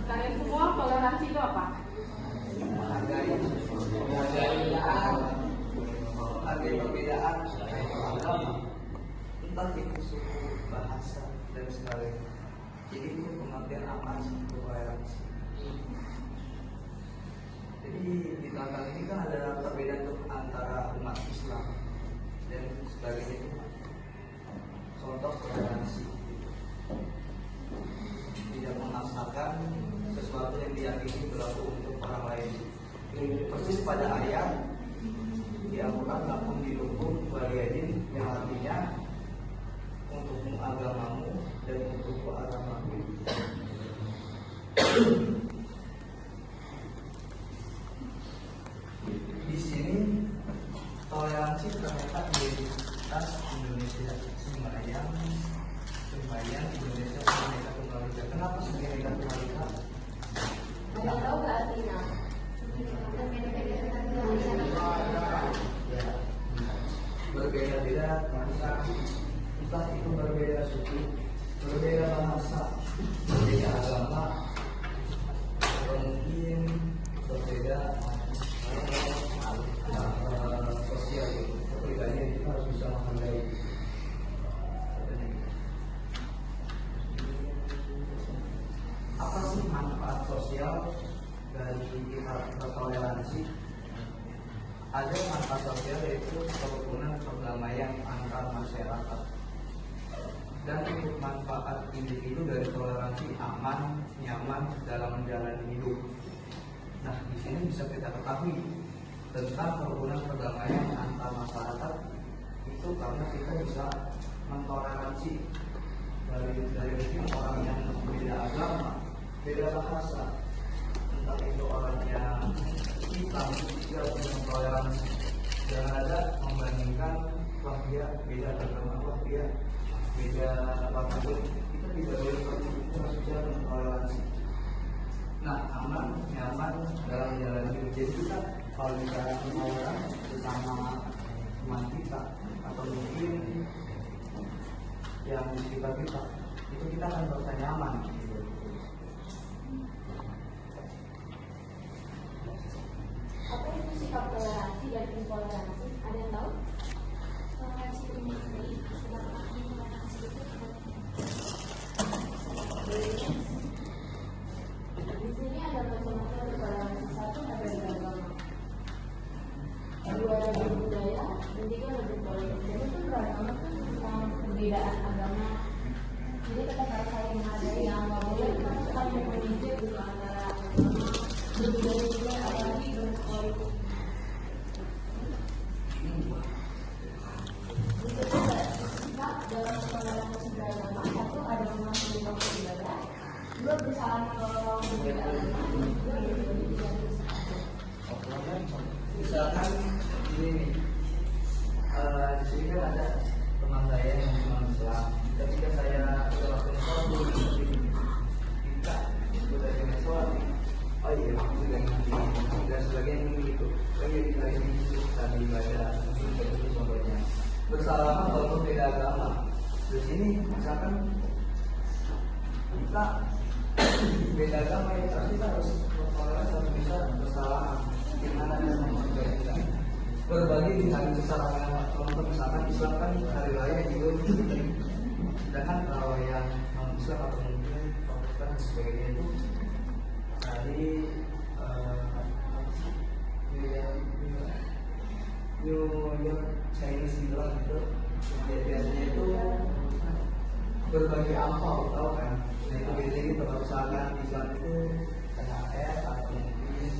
Kalian semua toleransi itu apa? Menghargai perbedaan agama, entah itu suku, bahasa, dan sebagainya. Jadi itu pengertian apa sih toleransi? Jadi di tanggal ini kan ada perbedaan antara umat Islam dan sebagainya. Contoh toleransi, tidak memaksakan sesuatu yang diyakini berlaku untuk orang lain. Persis pada ayat di Al-Quran lakum dinukum waliyadin, yang artinya untukmu agamamu dan untukku agamaku. Di sini toleransi ternyata identitas Indonesia sembahyang Indonesia Bhinneka Tunggal Ika. Kenapa Bhinneka Tunggal Ika? Ada tahu nggak artinya? Berbeda-beda bangsa, entah itu berbeda suku, berbeda bahasa, berbeda agama, atau mungkin berbeda sosial. Perbedaannya kita harus bisa menghargai. Apa sih manfaat sosial dari kita bertoleransi? Ada manfaat sosial yaitu kerukunan perdamaian antar masyarakat. Dan untuk manfaat individu dari toleransi aman, nyaman dalam menjalani hidup. Nah, di sini bisa kita ketahui tentang kerukunan perdamaian antar masyarakat itu karena kita bisa mentoleransi dari mungkin orang yang berbeda agama, beda bahasa, entah itu orang yang hitam, dia punya toleransi. Jangan ada membandingkan wah dia beda agama, wah dia beda warna kulit. Kita tidak boleh seperti itu, harus bisa mentoleransi. Nah, aman, nyaman dalam jalan hidup. Jadi kita kalau bicara toleransi bersama teman kita atau mungkin yang di sekitar kita, itu kita akan merasa nyaman. Apa itu sikap toleransi dan intoleransi? Ada yang tahu? Toleransi itu sendiri, sedangkan intoleransi itu di sini ada macam-macam toleransi. Satu ada beragama, dua ada budaya, dan tiga ada toleransi. Jadi itu beragama kan tentang perbedaan agama. Jadi kita harus saling menghargai, yang nggak boleh kita saling menyidik di antara berbudaya juga, apalagi berpolitik. Itu juga sikap dalam toleransi beragama. Satu ada mematuhi waktu ibadah, dua berusaha menolong berbeda agama, dua berbagi dan berusaha. Misalkan ini nih, di sini kan ada teman saya yang non Islam. Ketika saya sudah waktunya sholat, kita sudah kena sholat. Oh iya, sudah dan sebagainya begitu. Oh iya, kita ini tadi ibadah, itu contohnya. Bersalaman walaupun beda agama. Di sini misalkan kita beda agama, ya pasti kita harus bertoleransi, harus bisa bersalaman. Gimana cara memperbaikinya? Berbagi di hari besar agama. Contoh misalkan Islam kan hari raya Idul Fitri. Sedangkan kalau yang non Islam atau mungkin Protestan dan sebagainya itu hari New Year Chinese New itu biasanya itu berbagi ampau, tahu kan? Nah itu biasanya kita berusahakan Islam itu THR atau mungkin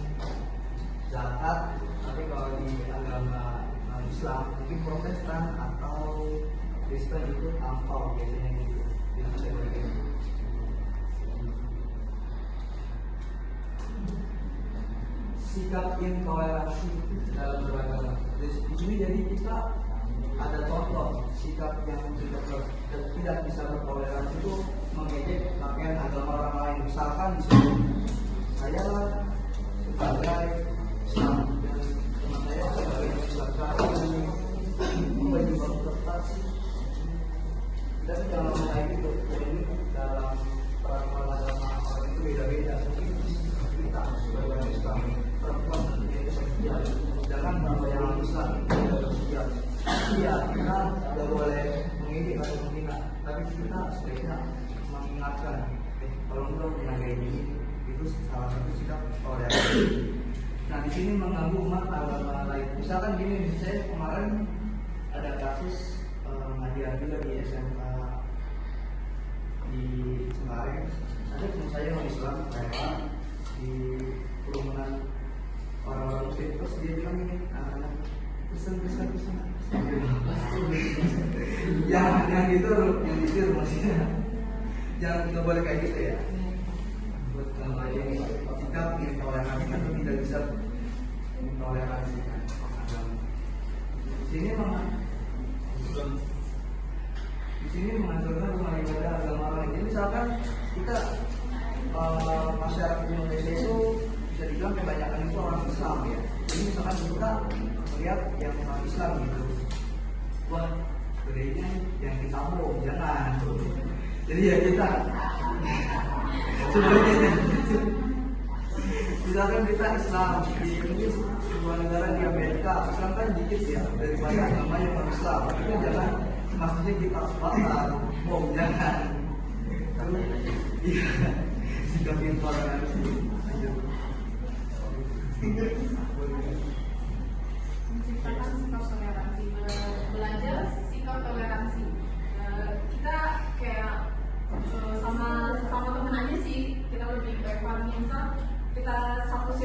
zakat, tapi kalau di agama Islam mungkin Protestan atau Kristen itu ampau biasanya gitu. Sikap intoleransi dalam beragama. Di sini jadi kita ada contoh sikap yang tidak bisa bertoleransi itu mengejek pakaian agama orang lain. Misalkan di sini saya sebagai Islam dan teman saya sebagai Islam membagi baju ketat, dan jangan kayak gitu. Jadi dalam peraturan agama orang itu beda-beda. Mungkin sini mengganggu umat agama lain. Misalkan gini, saya kemarin ada kasus ngajar juga di SMK di Cengkareng. Ada teman saya yang Islam lewat di kerumunan orang-orang muslim, terus dia bilang ini anak-anak pesen yang gitu, yang mikir maksudnya jangan nggak boleh kayak gitu ya. Buat kembali sikap intoleransi atau tidak bisa mentoleransikan agama. Di sini menghancurkan rumah ibadah agama lain. Jadi misalkan kita masyarakat Indonesia itu bisa dibilang kebanyakan itu orang Islam ya. Jadi misalkan kita melihat yang orang Islam gitu, wah gedenya yang ditabung, jangan. Jadi ya kita sebenarnya misalkan kita Islam di Inggris, sebuah negara di Amerika, Islam kan dikit ya daripada agama yang non Islam. Itu jangan maksudnya kita bakar, jangan. Karena iya sikap intoleransi.